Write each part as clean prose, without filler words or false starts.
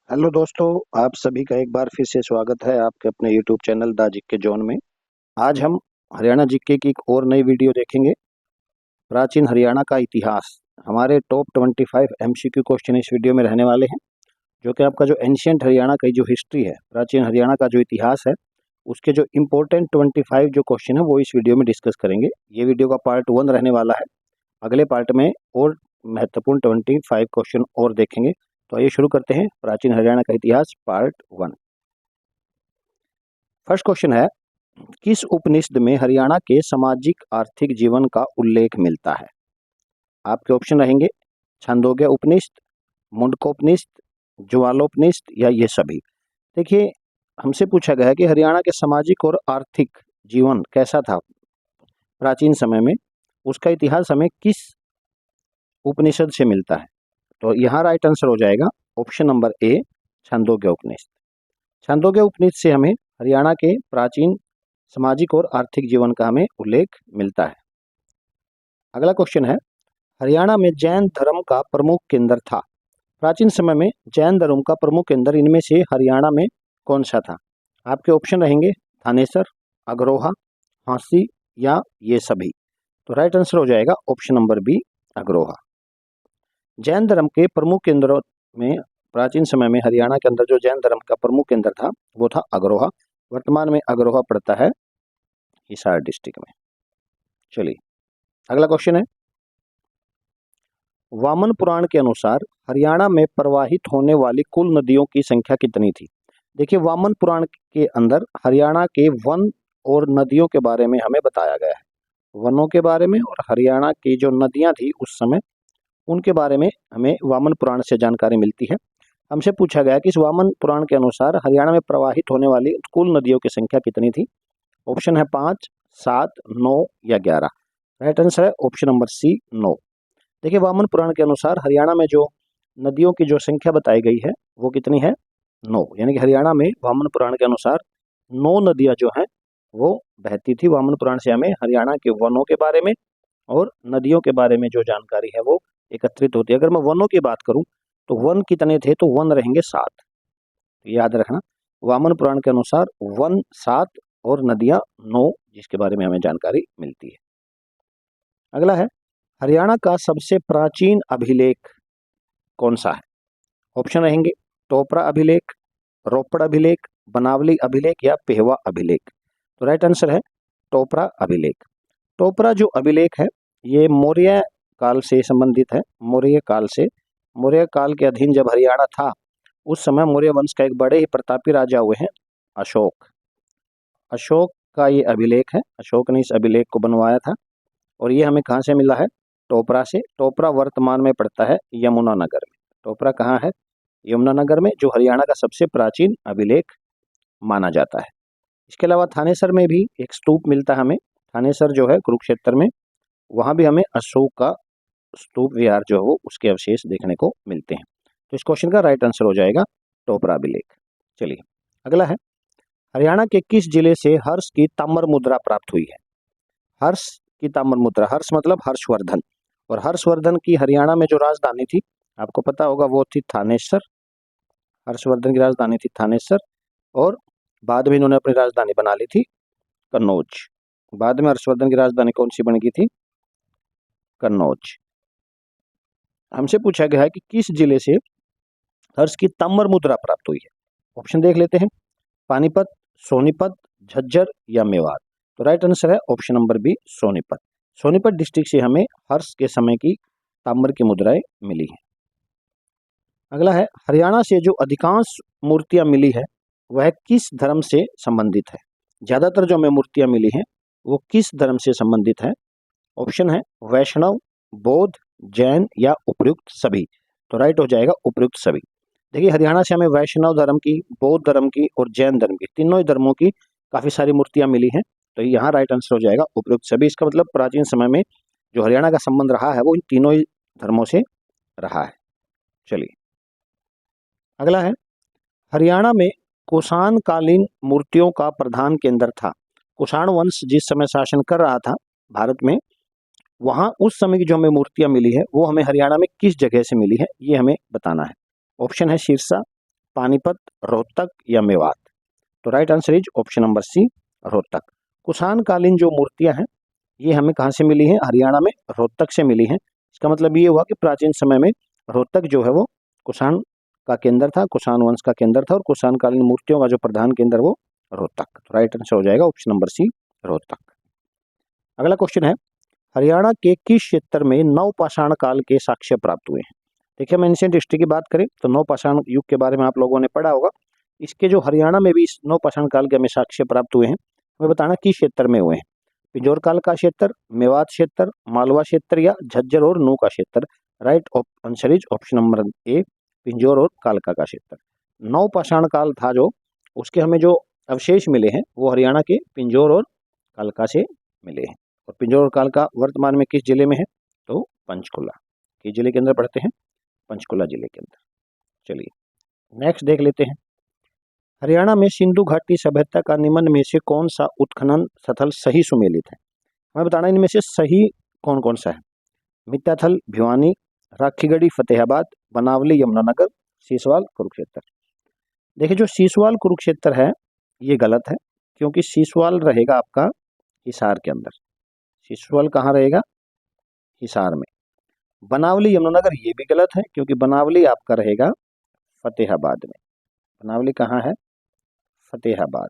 Hello दोस्तों, आप सभी का एक बार फिर से स्वागत है आपके अपने YouTube channel the GK zone में। आज हम हरियाणा जीके की एक और नई वीडियो देखेंगे। प्राचीन हरियाणा का इतिहास। हमारे टॉप 25 एमसीक्यू क्वेश्चन इस वीडियो में रहने वाले हैं, जो कि आपका जो एंशियंट हरियाणा की जो हिस्ट्री है, प्राचीन हरियाणा का जो इतिहास है, उसके जो इम्पोर्टेंट 25 जो क्वेश्चन है वो इस वीडियो में डिस्कस करेंगे। ये वीडियो का पार्ट 1 रहने वाला है। अगले पार्ट में और महत्वपूर्ण 25 क्वेश्चन और देखेंगे। तो आइए शुरू करते हैं प्राचीन हरियाणा का इतिहास पार्ट 1। फर्स्ट क्वेश्चन है, किस उपनिषद में हरियाणा के सामाजिक आर्थिक जीवन का उल्लेख मिलता है? आपके ऑप्शन रहेंगे छंदोग्य उपनिषद, मुंडकोपनिषद, ज्वालोपनिषद या ये सभी। देखिए, हमसे पूछा गया है कि हरियाणा के सामाजिक और आर्थिक जीवन कैसा था प्राचीन समय में, उसका इतिहास हमें किस उपनिषद से मिलता है। तो यहाँ राइट आंसर हो जाएगा ऑप्शन नंबर ए, छंदोग्य उपनिषद। छंदोग्य उपनिषद से हमें हरियाणा के प्राचीन सामाजिक और आर्थिक जीवन का हमें उल्लेख मिलता है। अगला क्वेश्चन है, हरियाणा में जैन धर्म का प्रमुख केंद्र था। प्राचीन समय में जैन धर्म का प्रमुख केंद्र इनमें से हरियाणा में कौन सा था? आपके ऑप्शन रहेंगे थानेसर, अग्रोहा, हांसी या ये सभी। तो राइट आंसर हो जाएगा option number B, Agroha. Jain धर्म के प्रमुख केंद्रों में प्राचीन समय में हरियाणा के अंदर जो जैन धर्म का प्रमुख केंद्र था वो था अग्रोहा। वर्तमान में अग्रोहा पड़ता है हिसार डिस्ट्रिक्ट में। चलिए अगला क्वेश्चन है, वामन पुराण के अनुसार हरियाणा में प्रवाहित होने वाली कुल नदियों की संख्या कितनी थी? देखिए, वामन पुराण के अंदर हरियाणा के वन और नदियों के बारे में हमें बताया गया है। वनों के बारे में और हरियाणा की जो नदियां थी उस समय, उनके बारे में हमें वामन पुराण से जानकारी मिलती है। हमसे पूछा गया कि इस वामन पुराण के अनुसार हरियाणा में प्रवाहित होने वाली कुल नदियों की संख्या कितनी थी। ऑप्शन है 5, 7, 9 या 11। राइट आंसर है ऑप्शन नंबर सी, 9। देखिए, वामन पुराण के अनुसार हरियाणा में जो नदियों की जो संख्या बताई गई है वो कितनी है? 9। यानी कि हरियाणा में वामन पुराण के अनुसार 9 नदियां जो हैं वो बहती थी। वामन पुराण से हमें हरियाणा के वनों के बारे में और नदियों के बारे में जो जानकारी है वो एकत्रित होती है। अगर मैं वनों की बात करूं तो वन कितने थे? तो वन रहेंगे 7। याद रखना, वामन पुराण के अनुसार वन 7 और नदियां 9, जिसके बारे में हमें जानकारी मिलती है। अगला है, हरियाणा का सबसे प्राचीन अभिलेख कौन सा है? ऑप्शन रहेंगे टोपरा अभिलेख, रोपड़ अभिलेख, बनावली अभिलेख या पेहवा अभिलेख। तो राइट आंसर है टोपरा अभिलेख। टोपरा जो अभिलेख है ये मौर्य काल से संबंधित है। मौर्य काल से, मौर्य काल के अधीन जब हरियाणा था उस समय मौर्य वंश का एक बड़े ही प्रतापी राजा हुए हैं अशोक। अशोक का ये अभिलेख है। अशोक ने इस अभिलेख को बनवाया था और ये हमें कहाँ से मिला है? टोपरा से। टोपरा वर्तमान में पड़ता है यमुनानगर में। टोपरा कहाँ है? यमुनानगर में, जो हरियाणा का सबसे प्राचीन अभिलेख माना जाता है। इसके अलावा थानेसर में भी एक स्तूप मिलता है हमें। थानेसर जो है कुरुक्षेत्र में, वहाँ भी हमें अशोक का स्तूप विहार जो है वो उसके अवशेष देखने को मिलते हैं। तो इस क्वेश्चन का राइट आंसर हो जाएगा टोपरा अभिलेख। चलिए अगला है, हरियाणा के किस जिले से हर्ष की ताम्र मुद्रा प्राप्त हुई है? हर्ष की ताम्र मुद्रा, हर्ष मतलब हर्षवर्धन, और हर्षवर्धन की हरियाणा में जो राजधानी थी आपको पता होगा वो थी थानेसर। हर्षवर्धन की राजधानी थी थानेसर और बाद में इन्होंने अपनी राजधानी बना ली थी कन्नौज। बाद में हर्षवर्धन की राजधानी कौन सी बन गई थी? कन्नौज। हमसे पूछा गया है कि किस जिले से हर्ष की ताम्र मुद्रा प्राप्त हुई है। ऑप्शन देख लेते हैं, पानीपत, सोनीपत, झज्जर या मेवात। तो राइट आंसर है option number B, Sonipat. Sonipat district से हमें हर्ष के समय की ताम्र की मुद्राएं मिली हैं। अगला है, हरियाणा से जो अधिकांश मूर्तियां मिली है वह किस धर्म से संबंधित है? ज्यादातर जो हमें मूर्तियां मिली हैं वो किस धर्म से संबंधित है? ऑप्शन है वैष्णव, बौद्ध, जैन या उपयुक्त सभी। तो राइट हो जाएगा उपयुक्त सभी। देखिए, हरियाणा से हमें वैष्णव धर्म की, बौद्ध धर्म की और जैन धर्म की, तीनों ही धर्मों की काफी सारी मूर्तियां मिली हैं। तो यहाँ राइट आंसर हो जाएगा उपयुक्त सभी। इसका मतलब प्राचीन समय में जो हरियाणा का संबंध रहा है वो इन तीनों ही धर्मों से रहा है। चलिए अगला है, हरियाणा में कुषाण कालीन मूर्तियों का प्रधान केंद्र था। कुषाण वंश जिस समय शासन कर रहा था भारत में, वहां उस समय की जो हमें मूर्तियां मिली है वो हमें हरियाणा में किस जगह से मिली है ये हमें बताना है। ऑप्शन है सिरसा, पानीपत, रोहतक या मेवात? तो right answer is option number C, Rohtak. Kushan कालीन जो मूर्तियां हैं ये हमें कहाँ से मिली है? हरियाणा में रोहतक से मिली है। इसका मतलब ये हुआ कि प्राचीन समय में रोहतक जो है वो कुषाण का केंद्र था, कुषाण वंश का केंद्र था, और कुषाण कालीन मूर्तियों का जो प्रधान केंद्र वो रोहतक। तो राइट आंसर हो जाएगा ऑप्शन नंबर सी, रोहतक। अगला क्वेश्चन है, हरियाणा के किस क्षेत्र में नवपाषाण काल के साक्ष्य प्राप्त हुए हैं? देखिए, हम एंशिएंट हिस्ट्री की बात करें तो नवपाषाण युग के बारे में आप लोगों ने पढ़ा होगा। इसके जो हरियाणा में भी इस नवपाषाण काल के हमें साक्ष्य प्राप्त हुए हैं, हमें बताना किस क्षेत्र में हुए हैं। पिंजौर काल का क्षेत्र, मेवात क्षेत्र, मालवा क्षेत्र या झज्जर और नू का क्षेत्र? Right answer is option number ए, पिंजौर और कालका का क्षेत्र। नवपाषाण काल था जो, उसके हमें जो अवशेष मिले हैं वो हरियाणा के पिंजौर और कालका से मिले हैं। और पिंजौर और कालका वर्तमान में किस जिले में है? तो पंचकुला। किस जिले के अंदर पड़ते हैं? पंचकुला जिले के अंदर। चलिए नेक्स्ट देख लेते हैं। हरियाणा में सिंधु घाटी सभ्यता का निम्न में से कौन सा उत्खनन स्थल सही सुमेलित है? हमें बताना इनमें से सही कौन कौन सा है। मित्ताथल भिवानी, राखीगढ़ी फतेहाबाद, बनावली यमुनानगर, सीसवाल कुरुक्षेत्र। देखिए, जो सीसवाल कुरुक्षेत्र है ये गलत है, क्योंकि सीसवाल रहेगा आपका हिसार के अंदर। सीसवाल कहाँ रहेगा? हिसार में। बनावली यमुनानगर ये भी गलत है, क्योंकि बनावली आपका रहेगा फतेहाबाद में। बनावली कहाँ है? फतेहाबाद।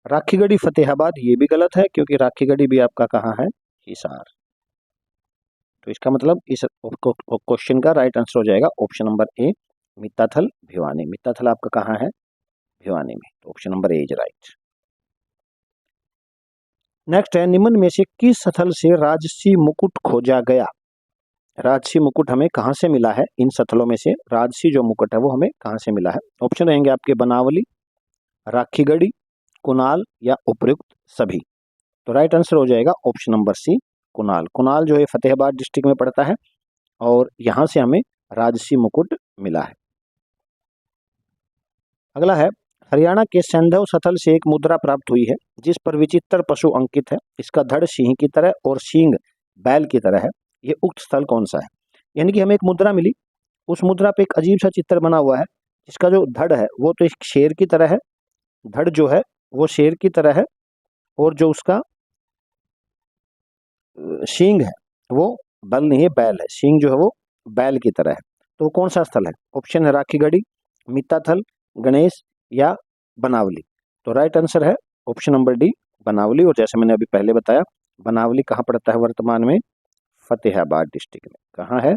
राखीगढ़ी फतेहाबाद ये भी गलत है, क्योंकि राखीगढ़ी भी आपका कहाँ है? हिसार। तो इसका मतलब इस क्वेश्चन का राइट आंसर हो जाएगा ऑप्शन नंबर ए, मित्ताथल भिवानी। मित्ताथल आपका कहाँ है? भिवानी में। तो option number A is right. Next है, निम्न में से किस स्थल से राजसी मुकुट खोजा गया? राजसी मुकुट हमें कहाँ से मिला है? इन स्थलों में से राजसी जो मुकुट है वो हमें कहाँ से मिला है? ऑप्शन रहेंगे आपके बनावली, राखीगढ़ी, कुनाल या उपयुक्त सभी। तो राइट आंसर हो जाएगा option number C, Kunal. Kunal जो है फतेहाबाद डिस्ट्रिक्ट में पड़ता है और यहां से हमें राजसी मुकुट मिला है। अगला है, हरियाणा के सैंधव स्थल से एक मुद्रा प्राप्त हुई है जिस पर विचित्र पशु अंकित है। इसका धड़ सिंह की तरह और सींग बैल की तरह है। ये उक्त स्थल कौन सा है? यानी कि हमें एक मुद्रा मिली, उस मुद्रा पे एक अजीब सा चित्र बना हुआ है जिसका जो धड़ है वो तो एक शेर की तरह है, धड़ जो है वो शेर की तरह है, और जो उसका सींग है वो बल नहीं है, बैल है। सींग जो है वो बैल की तरह है। तो वो कौन सा स्थल है? ऑप्शन है राखीगढ़ी, मित्ताथल, गणेश या बनावली। तो राइट आंसर है ऑप्शन नंबर डी, बनावली। और जैसे मैंने अभी पहले बताया, बनावली कहाँ पड़ता है वर्तमान में? फतेहाबाद डिस्ट्रिक्ट में। कहाँ है?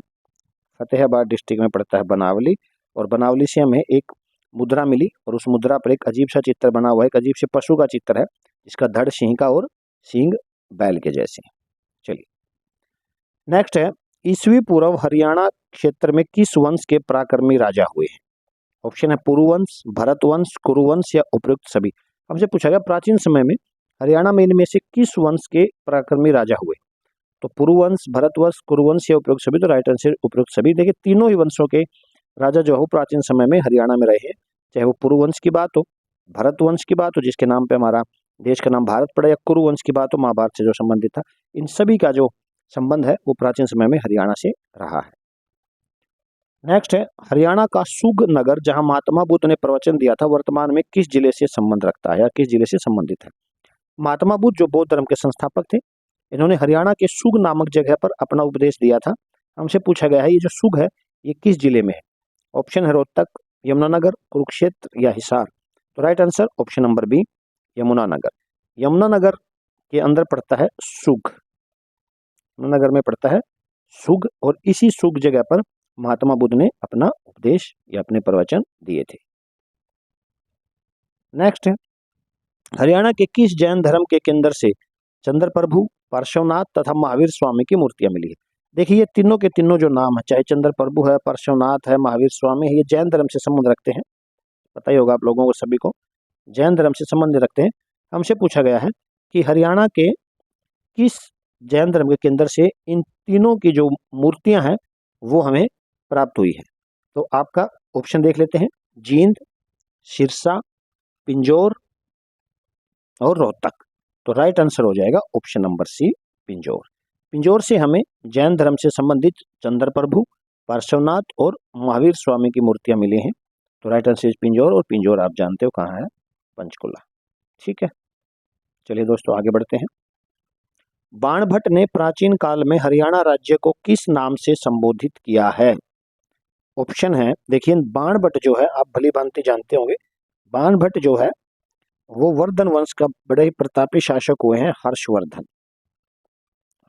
फतेहाबाद डिस्ट्रिक्ट में पड़ता है बनावली। और बनावली से हमें एक मुद्रा मिली और उस मुद्रा पर एक अजीब सा चित्र बना हुआ है, एक अजीब से पशु का चित्र है जिसका धड़ सिंह का और सींग बैल के जैसे। चलिए नेक्स्ट है, ईसवी पूर्व हरियाणा क्षेत्र में किस वंश के पराक्रमी राजा हुए हैं? ऑप्शन है पुरुवंश, भरतवंश, कुरुवंश या उपयुक्त सभी। हमसे पूछा गया प्राचीन समय में हरियाणा में इनमें से किस वंश के पराक्रमी राजा हुए? तो पुरुवंश, भरतवंश, कुरुवंश या उपयुक्त सभी। तो राइट आंसर उपयुक्त सभी। देखिए, तीनों ही वंशों के राजा जो है प्राचीन समय में हरियाणा में रहे हैं, चाहे वो पुरुवंश की बात हो, भरतवंश की बात हो जिसके नाम पे हमारा देश का नाम भारत पड़ा, या कुरुवंश की बात हो महाभारत से जो संबंधित था। इन सभी का जो संबंध है वो प्राचीन समय में हरियाणा से रहा है। नेक्स्ट है, हरियाणा का सुग नगर जहां महात्मा बुद्ध ने प्रवचन दिया था वर्तमान में किस जिले से संबंध रखता है या किस जिले से संबंधित है? महात्मा बुद्ध जो बौद्ध धर्म के संस्थापक थे, इन्होंने हरियाणा के सुग नामक जगह पर अपना उपदेश दिया था। हमसे पूछा गया है ये जो सुग है ये किस जिले में है? ऑप्शन है रोहतक, यमुनानगर, कुरुक्षेत्र या हिसार। तो right answer option number B, Yamunanagar. Yamunanagar के अंदर पड़ता है सुग। यमुनानगर में पड़ता है सुग, और इसी सुग जगह पर महात्मा बुद्ध ने अपना उपदेश या अपने प्रवचन दिए थे। नेक्स्ट है, हरियाणा के किस जैन धर्म के केंद्र से चंद्र प्रभु, पार्श्वनाथ तथा महावीर स्वामी की मूर्तियां मिली है? देखिए, ये तीनों के तीनों जो नाम है, चाहे चंद्र प्रभु है, पार्श्वनाथ है, महावीर स्वामी है, ये जैन धर्म से संबंध रखते हैं। पता ही होगा आप लोगों को सभी को, जैन धर्म से संबंध रखते हैं। हमसे पूछा गया है कि हरियाणा के किस जैन धर्म के केंद्र से इन तीनों की जो मूर्तियां हैं वो हमें प्राप्त हुई है। तो आपका ऑप्शन देख लेते हैं, जींद, सिरसा, पिंजौर और रोहतक। तो राइट आंसर हो जाएगा option number C, Pinjore. Pinjore से हमें जैन धर्म से संबंधित चंद्र प्रभु, पार्श्वनाथ और महावीर स्वामी की मूर्तियां मिली हैं। तो राइट आंसर इज पिंजौर, और पिंजौर आप जानते हो कहाँ है, पंचकुला। ठीक है, चलिए दोस्तों आगे बढ़ते हैं। बाणभट्ट ने प्राचीन काल में हरियाणा राज्य को किस नाम से संबोधित किया है? ऑप्शन है, देखिए बाणभट्ट जो है आप भली भांति जानते होंगे, बाणभट्ट जो है वो वर्धन वंश का बड़े ही प्रतापी शासक हुए हैं, हर्षवर्धन।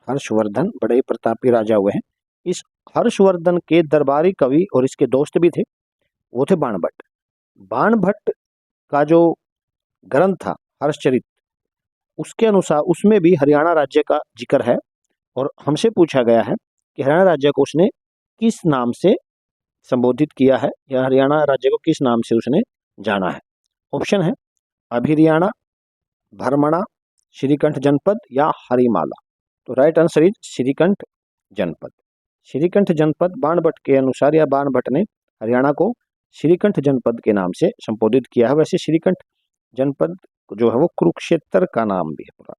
हर्षवर्धन बड़े ही प्रतापी राजा हुए हैं। इस हर्षवर्धन के दरबारी कवि और इसके दोस्त भी थे, वो थे बाणभट्ट। बाणभट्ट का जो ग्रंथ था हर्षचरित, उसके अनुसार उसमें भी हरियाणा राज्य का जिक्र है, और हमसे पूछा गया है कि हरियाणा राज्य को उसने किस नाम से संबोधित किया है, या हरियाणा राज्य को किस नाम से उसने जाना है। ऑप्शन है अभिरियाणा, भरमणा, श्रीकंठ जनपद या हरिमाला। तो राइट आंसर इज श्रीकंठ जनपद। श्रीकंठ जनपद बाणभट्ट के अनुसार, या बाणभट्ट ने हरियाणा को श्रीकंठ जनपद के नाम से संबोधित किया है। वैसे श्रीकंठ जनपद जो है वो कुरुक्षेत्र का नाम भी है, पूरा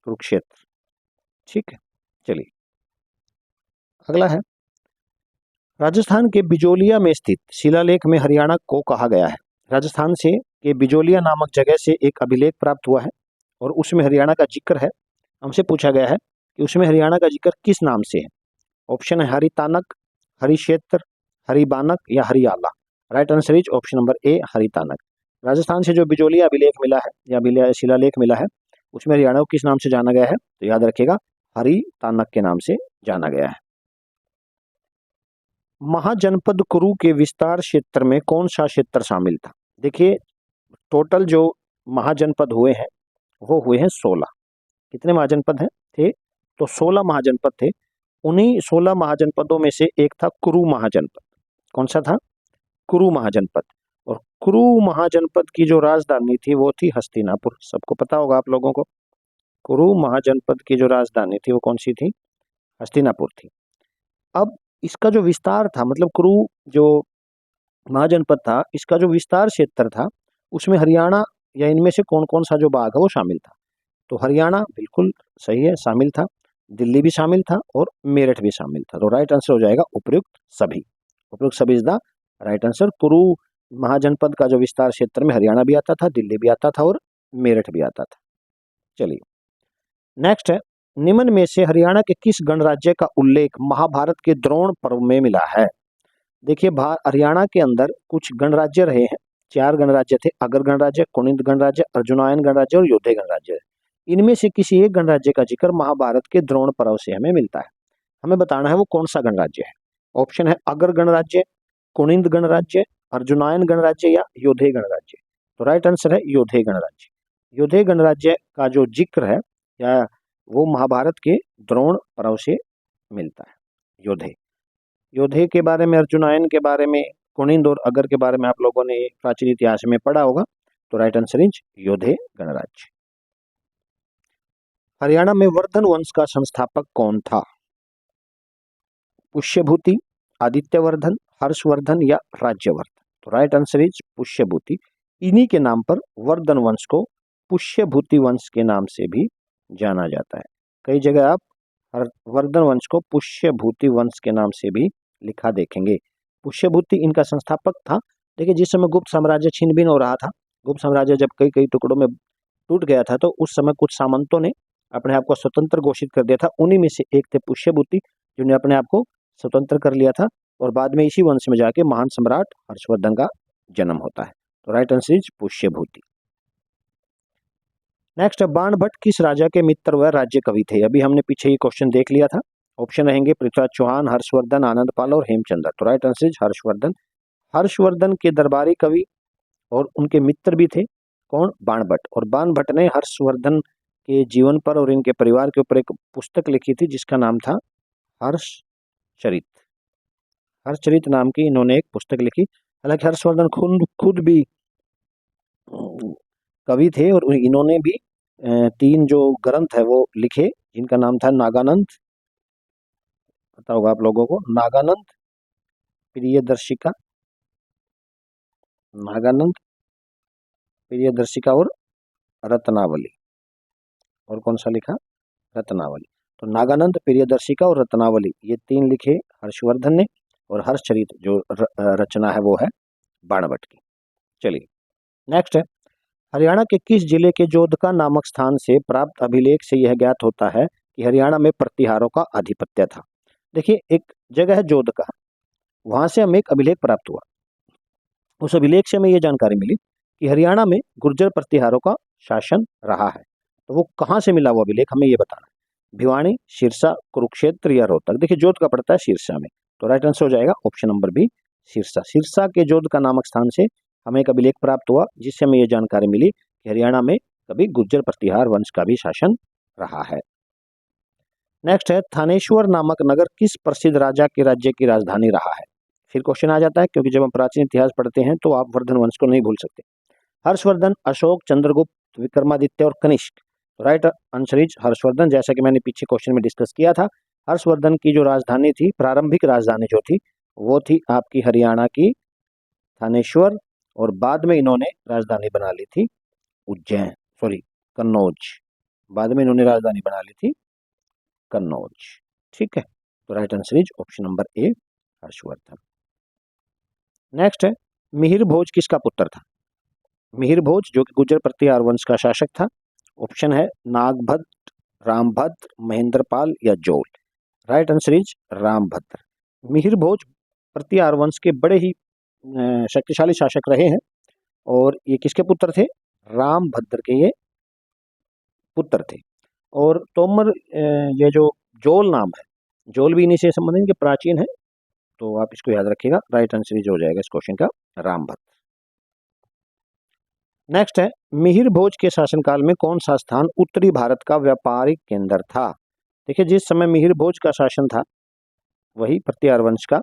कुरुक्षेत्र। ठीक है, चलिए अगला है, राजस्थान के बिजोलिया में स्थित शिलालेख में हरियाणा को कहा गया है। राजस्थान से के बिजोलिया नामक जगह से एक अभिलेख प्राप्त हुआ है, और उसमें हरियाणा का जिक्र है। हमसे पूछा गया है कि उसमें हरियाणा का जिक्र किस नाम से है। ऑप्शन है हरितानक, हरिक्षेत्र, हरिबानक या Hariyala. Right answer is option number A, Haritanak. Rajasthan से जो बिजोलिया अभिलेख मिला है या शिलालेख मिला है, उसमें हरियाणा को किस नाम से जाना गया है, तो याद रखिएगा हरितानक के नाम से जाना गया है। महाजनपद कुरु के विस्तार क्षेत्र में कौन सा क्षेत्र शामिल था? देखिए टोटल जो महाजनपद हुए हैं वो हुए हैं 16। कितने महाजनपद हैं थे? तो 16 महाजनपद थे। उन्हीं 16 महाजनपदों में से एक था कुरु महाजनपद। कौन सा था? कुरु महाजनपद। और कुरु महाजनपद की जो राजधानी थी वो थी हस्तिनापुर। सबको पता होगा आप लोगों को, कुरु महाजनपद की जो राजधानी थी वो कौन सी थी? हस्तिनापुर थी। अब इसका जो विस्तार था, मतलब कुरु जो महाजनपद था, इसका जो विस्तार क्षेत्र था उसमें हरियाणा या इनमें से कौन कौन सा जो भाग है वो शामिल था? तो हरियाणा बिल्कुल सही है, शामिल था। दिल्ली भी शामिल था और मेरठ भी शामिल था। तो राइट आंसर हो जाएगा उपयुक्त सभी। उपयुक्त सभी इज द राइट आंसर। कुरु महाजनपद का जो विस्तार क्षेत्र में हरियाणा भी आता था, दिल्ली भी आता था और मेरठ भी आता था। चलिए नेक्स्ट है, निम्न में से हरियाणा के किस गणराज्य का उल्लेख महाभारत के द्रोण पर्व में मिला है? देखिए हरियाणा के अंदर कुछ गणराज्य रहे हैं, 4 गणराज्य थे। अगर गणराज्य, कुणिंद गणराज्य, अर्जुनायन गणराज्य और योधे गणराज्य। इनमें से किसी एक गणराज्य का जिक्र महाभारत के द्रोण पर्व से हमें मिलता है। हमें बताना है वो कौन सा गणराज्य है। ऑप्शन है अगर गणराज्य, कुणिंद गणराज्य, अर्जुनायन गणराज्य या योधे गणराज्य। तो राइट आंसर है योधे गणराज्य। योधे गणराज्य का जो जिक्र है या वो महाभारत के द्रोण पर्व से मिलता है। योधे योधे के बारे में, अर्जुनायन के बारे में, कुणिंद और अगर के बारे में आप लोगों ने प्राचीन इतिहास में पढ़ा होगा। तो राइट आंसर इज योधे गणराज्य। हरियाणा में वर्धन वंश का संस्थापक कौन था? पुष्यभूति, आदित्यवर्धन, हर्षवर्धन या राज्यवर्धन। तो राइट आंसर इज पुष्यभूति। इन्हीं के नाम पर वर्धन वंश को पुष्यभूति वंश के नाम से भी जाना जाता है। कई जगह आप वर्धन वंश को पुष्यभूति वंश के नाम से भी लिखा देखेंगे। पुष्यभूति इनका संस्थापक था। देखिए जिस समय गुप्त साम्राज्य छीन बीन हो रहा था, गुप्त साम्राज्य जब कई कई टुकड़ों में टूट गया था, तो उस समय कुछ सामंतों ने अपने आप को स्वतंत्र घोषित कर दिया था। उन्हीं में से एक थे पुष्यभूति, जिन्होंने अपने आप को स्वतंत्र कर लिया था, और बाद में इसी वंश में जाके महान सम्राट हर्षवर्धन का जन्म होता है। तो right answer is Pushyabhuti. Next, Banabhatta किस राजा के मित्र व राज्य कवि थे? अभी हमने पीछे ये क्वेश्चन देख लिया था। ऑप्शन रहेंगे पृथ्वीराज चौहान, हर्षवर्धन, आनंदपाल और हेमचंद्र। तो right answer is Harshvardhan. Harshvardhan के दरबारी कवि और उनके मित्र भी थे। कौन? बाणभट्ट। और बाणभट्ट ने हर्षवर्धन के जीवन पर और इनके परिवार के ऊपर एक पुस्तक लिखी थी जिसका नाम था हर्षचरित। हर्षचरित नाम की इन्होंने एक पुस्तक लिखी। हालांकि हर्षवर्धन खुद भी कवि थे और इन्होंने भी 3 जो ग्रंथ है वो लिखे, जिनका नाम था नागानंद, पता होगा आप लोगों को, नागानंद, प्रियदर्शिका, नागानंद, प्रियदर्शिका और रत्नावली। और कौन सा लिखा? रत्नावली। तो नागानंद, प्रियदर्शिका और रत्नावली, ये 3 लिखे हर्षवर्धन ने। और हर्षचरित जो रचना है वो है बाणभट्ट की। चलिए नेक्स्ट है, हरियाणा के किस जिले के जोधका नामक स्थान से प्राप्त अभिलेख से यह ज्ञात होता है कि हरियाणा में प्रतिहारों का आधिपत्य था। देखिए एक जगह है जोधका, वहां से हमें एक अभिलेख प्राप्त हुआ, उस अभिलेख से हमें यह जानकारी मिली कि हरियाणा में गुर्जर प्रतिहारों का शासन रहा है। तो वो कहाँ से मिला वो अभिलेख, हमें ये बताना है। भिवानी, सिरसा, कुरुक्षेत्र या रोहतक। देखिए जोध का पड़ता है सिरसा में, तो राइट आंसर हो जाएगा option number B Sirsa. Sirsa के जोध का नामक स्थान से हमें एक अभिलेख प्राप्त हुआ जिससे हमें यह जानकारी मिली कि हरियाणा में कभी गुर्जर प्रतिहार वंश का भी शासन रहा है। नेक्स्ट है, थानेश्वर नामक नगर किस प्रसिद्ध राजा के राज्य की राजधानी रहा है। फिर क्वेश्चन आ जाता है, क्योंकि जब हम प्राचीन इतिहास पढ़ते हैं तो आप वर्धन वंश को नहीं भूल सकते। हर्षवर्धन, अशोक, चंद्रगुप्त, विक्रमादित्य और Kanishka. Right answer is Harshvardhan. जैसा कि मैंने पीछे क्वेश्चन में डिस्कस किया था, हर्षवर्धन की जो राजधानी थी, प्रारंभिक राजधानी जो थी वो थी आपकी हरियाणा की थानेश्वर, और बाद में इन्होंने राजधानी बना ली थी उज्जैन, सॉरी कन्नौज। बाद में इन्होंने राजधानी बना ली थी कन्नौज। ठीक है, तो right answer is option number A Harshvardhan. Next है, मिहिर भोज किसका पुत्र था। मिहिर भोज जो कि गुर्जर प्रतिहार वंश का शासक था। ऑप्शन है नागभद्र, रामभद्र, महेंद्रपाल या जोल। Right answer is Rambhadra. Mihir Bhoj Pratihar वंश के बड़े ही शक्तिशाली शासक रहे हैं, और ये किसके पुत्र थे, रामभद्र के ये पुत्र थे। और तोमर ये जो जोल नाम है, जोल भी इन्हीं से संबंधित के प्राचीन है, तो आप इसको याद रखिएगा। राइट आंसर इज हो जाएगा इस क्वेश्चन का रामभद्र। नेक्स्ट है, मिहिर भोज के शासनकाल में कौन सा स्थान उत्तरी भारत का व्यापारिक केंद्र था। देखिए जिस समय मिहिर भोज का शासन था, वही प्रतिहार वंश का,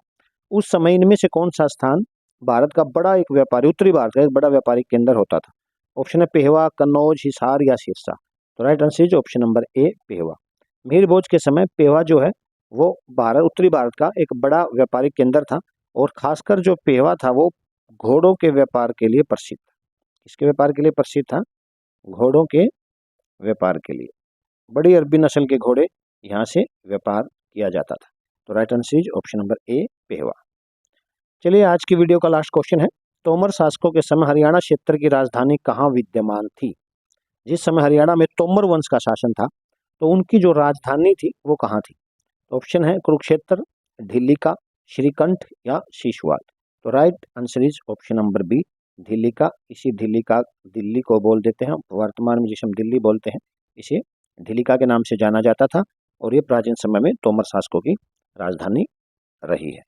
उस समय इनमें से कौन सा स्थान भारत का बड़ा एक व्यापारी, उत्तरी भारत का एक बड़ा व्यापारिक केंद्र होता था। ऑप्शन है पेहवा, कन्नौज, हिसार या सिरसा। तो right answer is option number A Pehowa. Mihir Bhoj के समय पेहवा जो है वो भारत, उत्तरी भारत का एक बड़ा व्यापारिक केंद्र था, और खासकर जो पेहवा था वो घोड़ों के व्यापार के लिए प्रसिद्ध था। किसके व्यापार के लिए प्रसिद्ध था, घोड़ों के व्यापार के लिए। बड़ी अरबी नस्ल के घोड़े यहाँ से व्यापार किया जाता था। तो right answer is option number A Pehowa. चलिए आज की वीडियो का लास्ट क्वेश्चन है, तोमर शासकों के समय हरियाणा क्षेत्र की राजधानी कहाँ विद्यमान थी। जिस समय हरियाणा में तोमर वंश का शासन था तो उनकी जो राजधानी थी वो कहाँ थी। ऑप्शन है कुरुक्षेत्र, ढिल्लीका, श्रीकंठ या शीशवाल। तो right answer is option number B Dhillika. इसी ढिल्लीका, दिल्ली को बोल देते हैं वर्तमान में, जिसे हम दिल्ली बोलते हैं, इसे ढिल्लीका के नाम से जाना जाता था, और ये प्राचीन समय में तोमर शासकों की राजधानी रही है।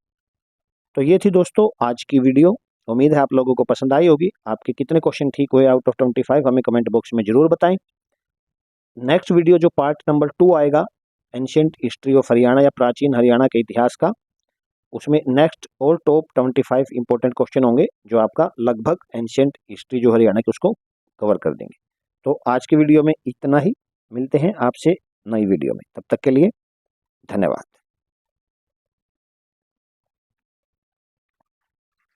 तो ये थी दोस्तों आज की वीडियो। उम्मीद है आप लोगों को पसंद आई होगी। आपके कितने क्वेश्चन ठीक हुए आउट ऑफ 25 हमें कमेंट बॉक्स में जरूर बताएं। नेक्स्ट वीडियो जो पार्ट नंबर 2 आएगा, एंशिएंट हिस्ट्री ऑफ हरियाणा या प्राचीन हरियाणा के इतिहास का, उसमें नेक्स्ट और टॉप 25 इंपॉर्टेंट क्वेश्चन होंगे जो आपका लगभग एंशिएंट हिस्ट्री जो हरियाणा की उसको कवर कर देंगे। तो आज की वीडियो में इतना ही, मिलते हैं आपसे नई वीडियो में, तब तक के लिए धन्यवाद।